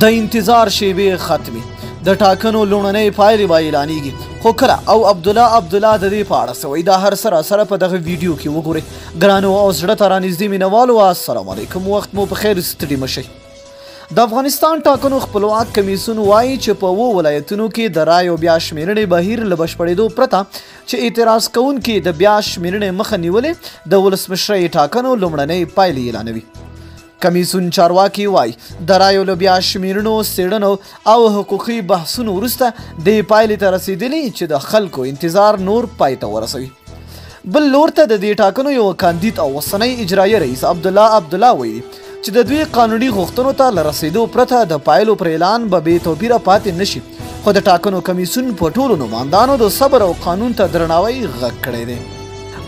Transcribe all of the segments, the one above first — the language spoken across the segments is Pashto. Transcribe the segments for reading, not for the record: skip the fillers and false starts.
د انتظار شیبې ختمي د ټاکنو لومړنۍ پایلې به اعلانیږي خو کله او عبدالله د دې په اړه څه وایي دا هر سره په دغه ویډیو کې وګورئ ګرانو او زړه ته رانږدې مینوالو السلام علیکم وخت مو په خیر ستړي مه شئ د افغانستان ټاکنو خپلواک کمیسیون وایي چې په 7 ولایتونو کې د رایو بیا شمیرنې بهیر له بشپړېدو پرته چې اعتراض کوونکي د بیا شمیرنې مخه نیولې د ولسمشرۍ ټاکنو لومړنۍ پایلې اعلانوي کمیسیون چارواکي وایي د رایو له بیا شمیرنو څېړنو او حقوقي بحثونو وروسته دې پایلې ته رسېدلي چې د خلکو انتظار نور پای ته ورسوي بل لور ته د دې ټاکنو یو کاندید او اوسنی اجرایي رئیس عبدالله وایي چې د دوی قانوني غوښتنو ته له رسېدو پرته د پایلو پر اعلان به بې توپیره پاتې نشي خو د ټاکنو کمیسیون په ټولو نمایندانو د صبر او قانون ته درناوی غږ کړی دی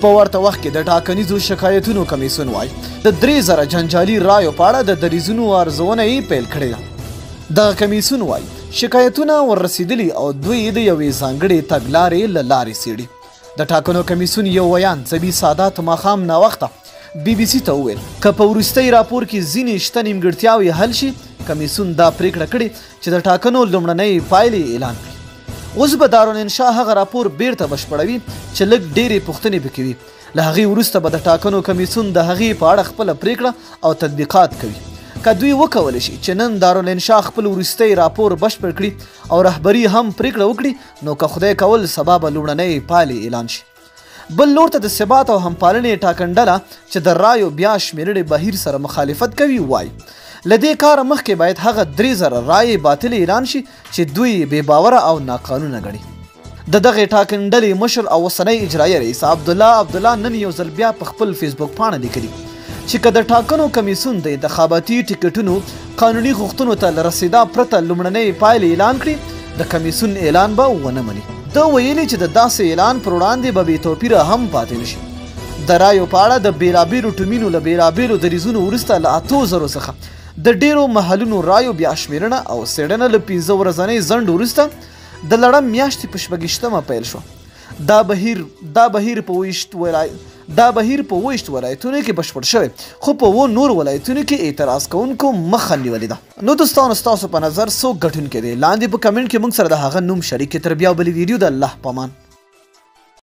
په ورته وخت کې د ټاکنیزو شکایتونو کمیسیون وایي د 3000 جنجالي رایو په اړه د دریځونو ارزونه یې پیل کړې ده دغه کمیسیون وایي شکایتونه وررسېدلي او دوی د یوې ځانګړې تګلارې له لارې څېړي د ټاکنو کمیسیون یو ویان ځبي سادات ماښام ناوخته بي بي سي ته وویل که په وروستي راپور کې ځینې شته نیمګړتیاوې حل شي کمیسیون دا پریکړه کړې چې د ټاکنو لومړنۍ پایلې اعلان کړي اوس به دارالانشا هغه راپور بیرته بشپړوي چې لږ ډېرې پوښتنې به کوي له هغې وروسته به د ټاکنو کمیسیون د هغې په اړه خپله پریکړه او تطبیقات کوي که دوی وکولی شي چې نن دارالانشا خپل وروستی راپور بشپړ کړي او رهبري هم پریکړه وکړي نو که خدای کول سبا به لومړنۍ پایلې اعلان شي بل لور ته د ثبات او همپالنې ټاکنډله چې د رایو بیا شمیرنې بهیر سره مخالفت کوي وایي له دې کاره مخکې باید هغه 3000 رایې باطلې اعلان شي چې دوی بې باوره او ناقانونه ګڼي د دغې ټاکنډلې مشر او اوسنی اجرایي رئیس عبدالله نن یو ځل بیا په خپل فیسبوک پاڼه لیکلي چې که د ټاکنو کمیسیون د انتخاباتي ټکټونو قانوني غوښتنو ته له رسېدا پرته لومړنۍ پایلې اعلان کړي د کمیسیون اعلان به ونه مني ده ویلي چې د داسې اعلان پر وړاندې به بې توپیره هم پاتې نشي د رایو په اړه د بېلابېلو ټیمونو له بېلابېلو دریځونو وروسته له 8000 څخه د ډېرو محلونو رایو بیا شمیرنه او څېړنه له 15 ورځنۍ ځنډ وروسته د لړم میاشتې په 26مه پیل شوه دا بهیر په 20 ولایتونو کې بشپړ شوی خو په 7 نور ولایتونو کې اعتراض کوونکو مخه نیولې ده نو دوستانو ستاسو په نظر څوک ګټونکی دی لاندې په کمنټ کې موږ سره د هغه نوم شریک کړئ تر بیا بلې ویډیو د الله په امان